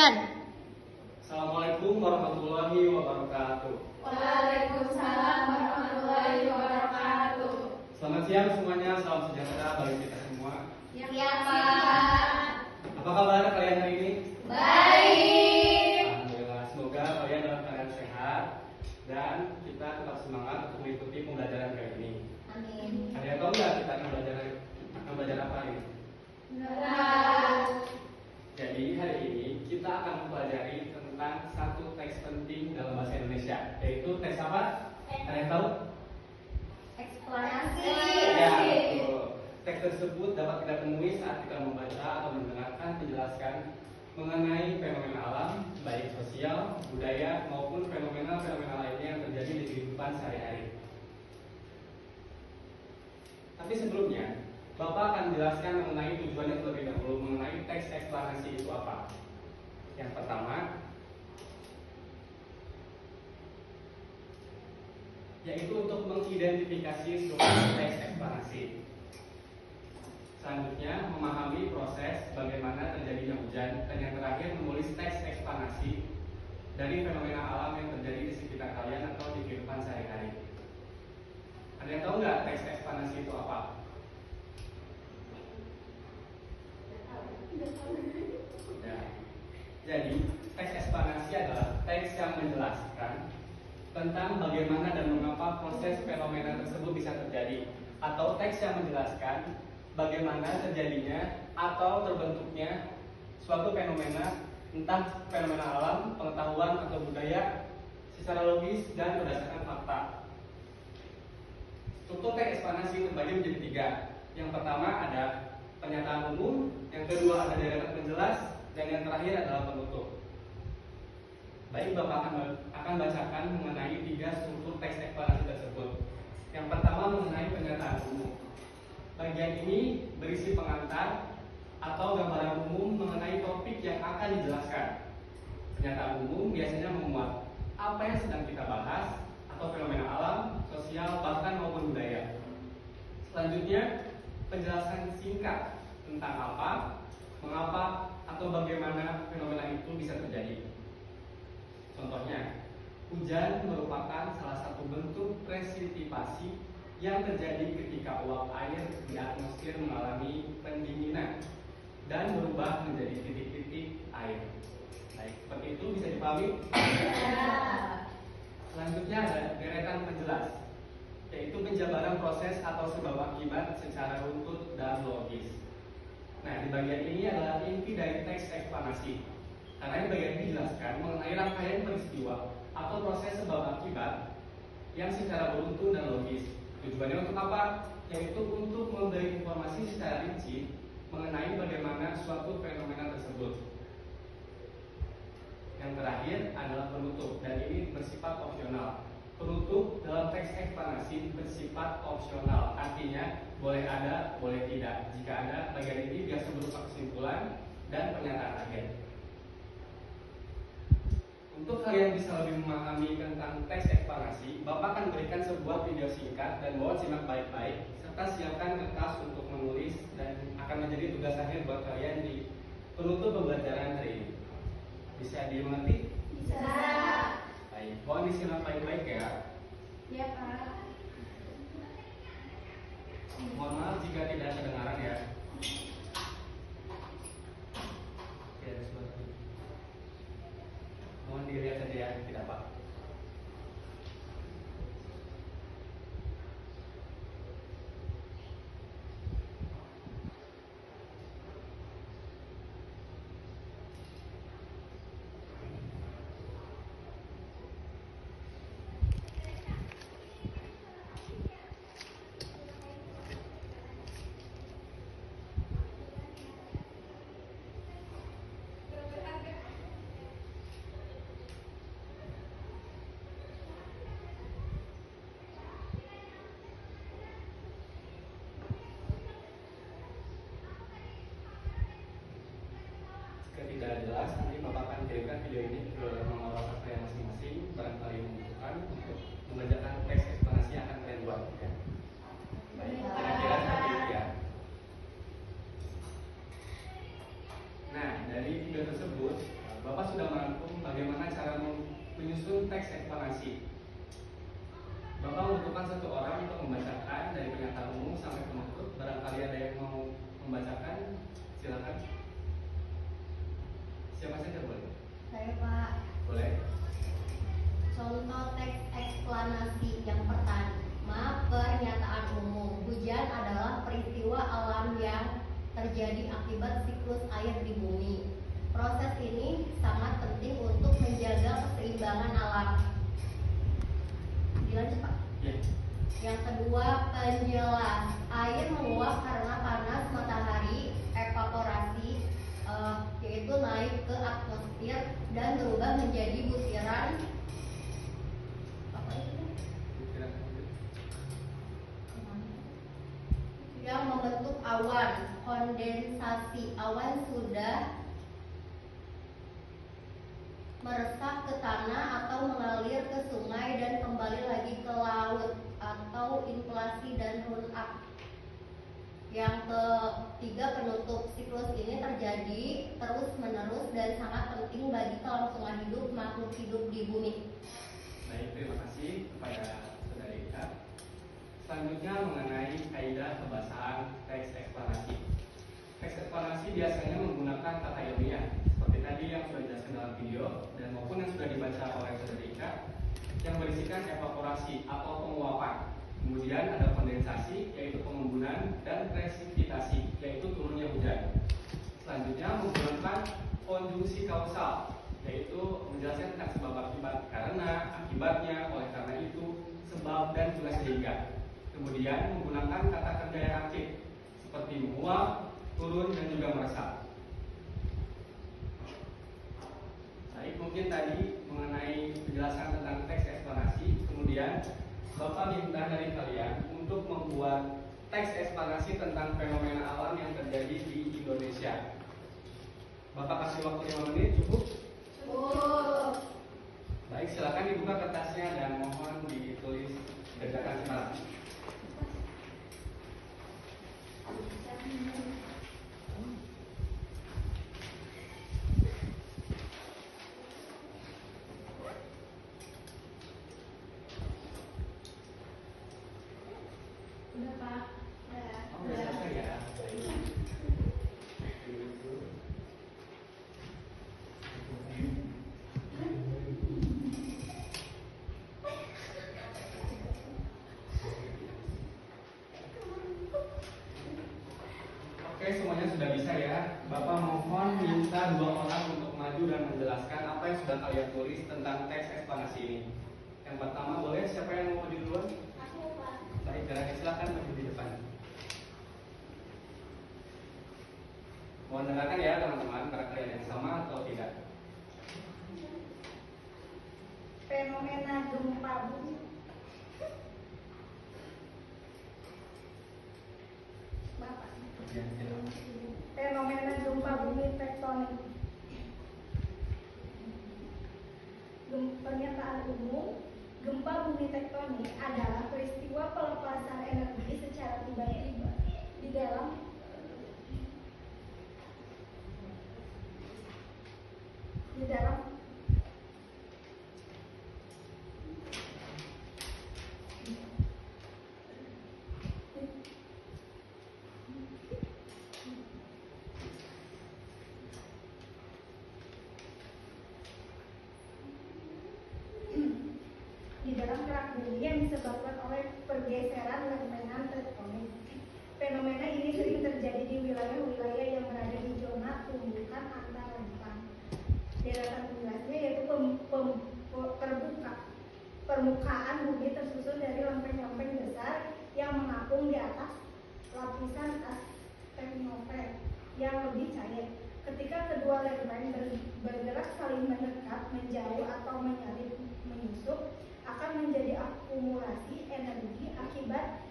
Assalamualaikum warahmatullahi wabarakatuh. Waalaikumsalam warahmatullahi wabarakatuh. Selamat siang semuanya, salam sejahtera bagi kita semua. Ya Pak. Apa kabar kalian hari ini? Baik. Alhamdulillah, semoga kalian dalam keadaan sehat dan kita tetap semangat untuk mengikuti pembelajaran kali ini. Amin. Ada yang tahu nggak kita akan belajar apa ini? Jadi hari ini kita akan mempelajari tentang satu teks penting dalam bahasa Indonesia, yaitu teks apa? Ada yang tahu? Eksplanasi. Ya, betul. Teks tersebut dapat kita temui saat kita membaca atau mendengarkan penjelasan mengenai fenomena alam, baik sosial, budaya, maupun fenomena-fenomena lainnya yang terjadi di kehidupan sehari-hari. Tapi sebelumnya, Bapak akan menjelaskan mengenai tujuannya terlebih dahulu mengenai teks eksplanasi itu apa. Yang pertama, yaitu untuk mengidentifikasi struktur teks eksplanasi. Selanjutnya, memahami proses bagaimana terjadinya hujan, dan yang terakhir menulis teks eksplanasi dari fenomena alam yang terjadi di sekitar kalian atau di kehidupan sehari-hari. Ada yang tahu nggak teks eksplanasi itu apa? Ya. Jadi, teks eksplanasi adalah teks yang menjelaskan tentang bagaimana dan mengapa proses fenomena tersebut bisa terjadi, atau teks yang menjelaskan bagaimana terjadinya atau terbentuknya suatu fenomena, entah fenomena alam, pengetahuan atau budaya secara logis dan berdasarkan fakta. Struktur teks eksplanasi terbagi menjadi 3. Yang pertama ada pernyataan umum, yang kedua ada deretan penjelas, dan yang terakhir adalah penutup. Baik, Bapak akan bacakan mengenai 3 struktur teks eksplanasi tersebut. Yang pertama mengenai pernyataan umum. Bagian ini berisi pengantar atau gambaran umum mengenai topik yang akan dijelaskan. Pernyataan umum biasanya memuat apa yang sedang kita bahas atau fenomena alam, sosial, bahkan maupun budaya. Selanjutnya, penjelasan singkat tentang apa, mengapa, atau bagaimana fenomena itu bisa terjadi. Contohnya, hujan merupakan salah satu bentuk presipitasasi yang terjadi ketika uap air di atmosfer mengalami pendinginan dan berubah menjadi titik-titik air. Baik, seperti itu bisa dipahami? Selanjutnya ada deretan penjelas, yaitu penjabaran proses atau sebab akibat secara runtut dan logis. Nah, di bagian ini adalah inti dari teks eksplanasi, karena di bagian ini dijelaskan mengenai rangkaian peristiwa atau proses sebab akibat yang secara beruntun dan logis. Tujuannya untuk apa? Yaitu untuk memberi informasi secara rinci mengenai bagaimana suatu fenomena tersebut. Yang terakhir adalah penutup, dan ini bersifat opsional. Penutup dalam teks eksplanasi bersifat opsional, artinya boleh ada, boleh tidak. Jika ada, bagian ini biasa berupa kesimpulan dan pernyataan akhir. Untuk kalian bisa lebih memahami tentang teks eksplanasi, Bapak akan berikan sebuah video singkat dan mohon simak baik-baik, serta siapkan kertas untuk menulis dan akan menjadi tugas akhir buat kalian di penutup pembelajaran hari ini. Bisa dimengerti? Bisa. Baik, mohon disimak baik-baik ya. Ya Pak. Mohon maaf jika tidak kedengaran ya. Mohon dilihat saja ya, tidak Pak. Tidak jelas, nanti Bapak akan kirimkan video ini ke nomor WhatsApp saya masing-masing. Barangkali membutuhkan untuk mengerjakan teks eksplanasi yang akan kalian buat ya. Baik, kira-kira seperti itu ya. Nah, dari video tersebut Bapak teks eksplanasi. Bapak membutuhkan satu orang untuk membacakan dari pernyataan umum sampai penutup. Barangkali ada yang mau membacakan, silakan. Siapa saja boleh? Saya Pak. Boleh. Contoh teks eksplanasi yang pertama, pernyataan umum. Hujan adalah peristiwa alam yang terjadi akibat siklus air di bumi. Proses ini sangat penting untuk menjaga keseimbangan alam. Dilanjut Pak. Ya. Yang kedua, penjelas. Air menguap karena panas matahari, evaporasi, yaitu naik ke atmosfer dan berubah menjadi butiran apa itu? Yang membentuk awan. Kondensasi. Awan sudah meresap ke tanah atau mengalir ke sungai dan kembali lagi ke laut, atau inflasi dan run up. Yang ketiga, penutup. Siklus ini terjadi terus menerus dan sangat penting bagi kelangsungan hidup makhluk hidup di bumi. Baik, terima kasih kepada Saudara Ika. Selanjutnya mengenai kaidah kebahasaan teks eksplanasi. Teks eksplanasi biasanya menggunakan kata ilmiah seperti tadi yang sudah dijelaskan dalam video dan maupun yang sudah dibaca oleh Saudara Ika, yang berisikan evaporasi atau penguapan. Kemudian ada kondensasi, yaitu pengumbulan, dan presipitasi, yaitu turunnya hujan. Selanjutnya menggunakan konjungsi kausal, yaitu menjelaskan tentang sebab akibat, karena, akibatnya, oleh karena itu, sebab, dan juga sehingga. Kemudian menggunakan kata kerja yang aktif seperti menguap, turun, dan juga meresap. Baik, mungkin tadi mengenai penjelasan tentang teks eksplanasi. Kemudian Bapak minta dari kalian untuk membuat teks eksplanasi tentang fenomena alam yang terjadi di Indonesia. Bapak kasih waktu 5 menit, cukup? Cukup. Baik, silakan dibuka kertasnya dan mohon ditulis gerakan sekarang. Udah Pak. Udah. Oh, udah selesai ya. Oke, semuanya sudah bisa ya. Bapak mohon minta 2 orang untuk maju dan menjelaskan apa yang sudah kalian tulis tentang teks eksplanasi ini. Yang pertama, boleh siapa yang mau maju duluan? Aku Pak. Baik, silakan maju di depan. Mohon dengarkan ya teman-teman, karena kalian yang sama atau tidak. Fenomena gempa bumi. Bapak. Ya, silakan. Fenomena gempa bumi tektonik. Pernyataan umum, gempa bumi tektonik adalah peristiwa pelepasan energi secara tiba-tiba di dalam kerak bumi yang disebabkan oleh pergeseran lempengan tektonik. Fenomena ini sering terjadi di wilayah-wilayah yang berada di zona tumbukan antar lempeng. Deretan penjelasnya yaitu permukaan bumi tersusun dari lempeng-lempeng besar yang mengapung di atas lapisan astemosfer yang lebih cair. Ketika kedua lempeng bergerak saling mendekat, menjauh atau menyalip menyusup, akan menjadi akumulasi energi akibat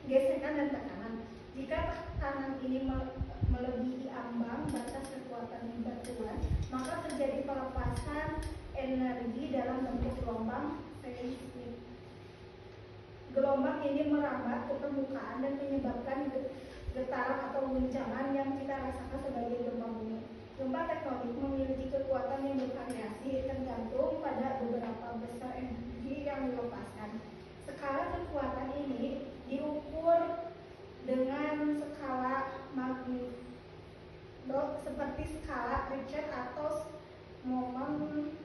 gesekan dan tekanan. Jika tekanan ini melebihi ambang batas kekuatan batuan, maka terjadi pelepasan energi dalam bentuk gelombang seismik. Gelombang ini merambat ke permukaan dan menyebabkan getaran atau guncangan yang kita rasakan sebagai gempa bumi. Gempa tektonik memiliki kekuatan yang bervariasi tergantung pada kekuatan ini diukur dengan skala magnitudo seperti skala Richter atau momen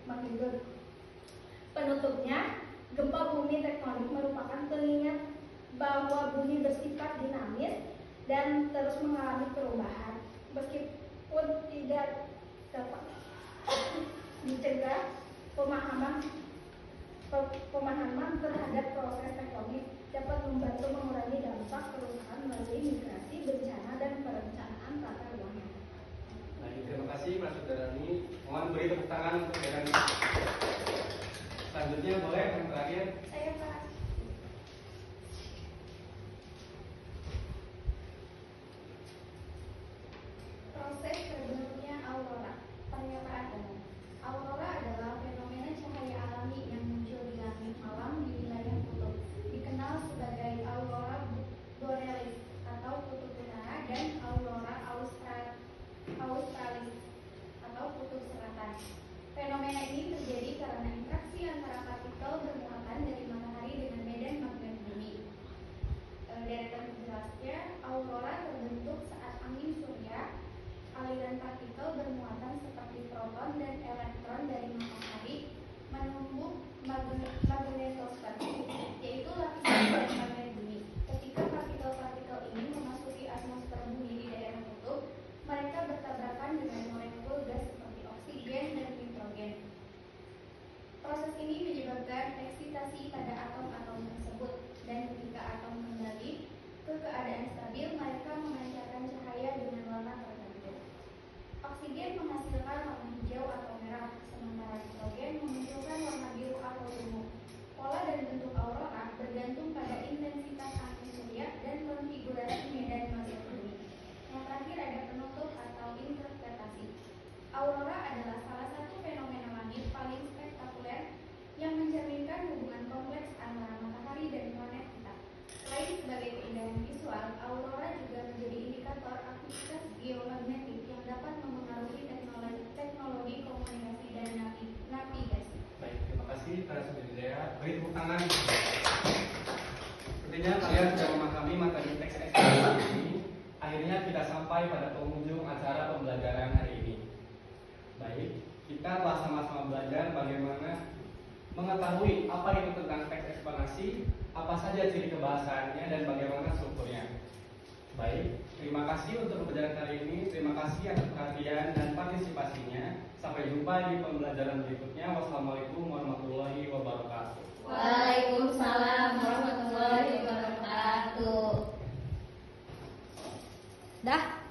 magnitudo. Penutupnya, gempa bumi tektonik merupakan pengingat bahwa bumi bersifat dinamis dan terus mengalami perubahan. Meskipun tidak dapat dicegah, pemahaman terhadap proses tektonik dapat membantu mengurangi dampak kerusakan melalui migrasi, bencana, dan perencanaan tata ruang. Baik, terima kasih Mas Sudarani. Mohon beri tepuk tangan untuk Derani. Selanjutnya boleh yang terakhir. Saya Pak. Proses terbentuknya aurora. Pernyataan umum. Aurora adalah fenomena cahaya alami yang muncul di langit malam di wilayah kutub. Dikenal sebagai aurora borealis atau kutub utara dan aurora australis atau kutub selatan. Fenomena ini terjadi karena interaksi antara partikel bermuatan dari matahari dengan medan magnet bumi. Deretan jelasnya, aurora terbentuk saat angin surya, aliran partikel bermuatan seperti proton dan elektron dari matahari menumbuk magnetosfer, yaitu lapisan dari magnet bumi. Ketika partikel-partikel ini memasuki atmosfer bumi di daerah kutub, mereka bertabrakan dengan molekul gas seperti oksigen dan nitrogen. Proses ini menyebabkan eksitasi pada atom-atom tersebut, dan ketika atom kembali ke keadaan stabil, mereka memancarkan cahaya dengan warna tertentu. Oksigen menghasilkan warna hijau atau merah, sementara nitrogen memunculkan warna biru atau ungu. Pola dan bentuk aurora bergantung pada intensitas angin surya dan konfigurasi medan magnet bumi. Yang terakhir ada penutup atau interpretasi. Aurora adalah salah satu fenomena langit paling spektakuler yang mencerminkan hubungan kompleks antara matahari dan planet kita. Selain sebagai keindahan visual, aurora juga menjadi indikator aktivitas geomagnetik yang dapat mempengaruhi teknologi komunikasi dan navigasi. Baik, terima kasih para saudara. Beri tepuk tangan. Sepertinya kalian sudah memahami materi teks eksposisi ini. Akhirnya kita sampai pada penghujung acara pembelajaran hari ini. Baik, kita telah sama-sama belajar bagaimana mengetahui apa itu tentang teks eksponasi, apa saja ciri kebahasaannya, dan bagaimana strukturnya. Baik, terima kasih untuk pembelajaran kali ini. Terima kasih atas perhatian dan partisipasinya. Sampai jumpa di pembelajaran berikutnya. Wassalamualaikum warahmatullahi wabarakatuh. Waalaikumsalam warahmatullahi wabarakatuh. Dah.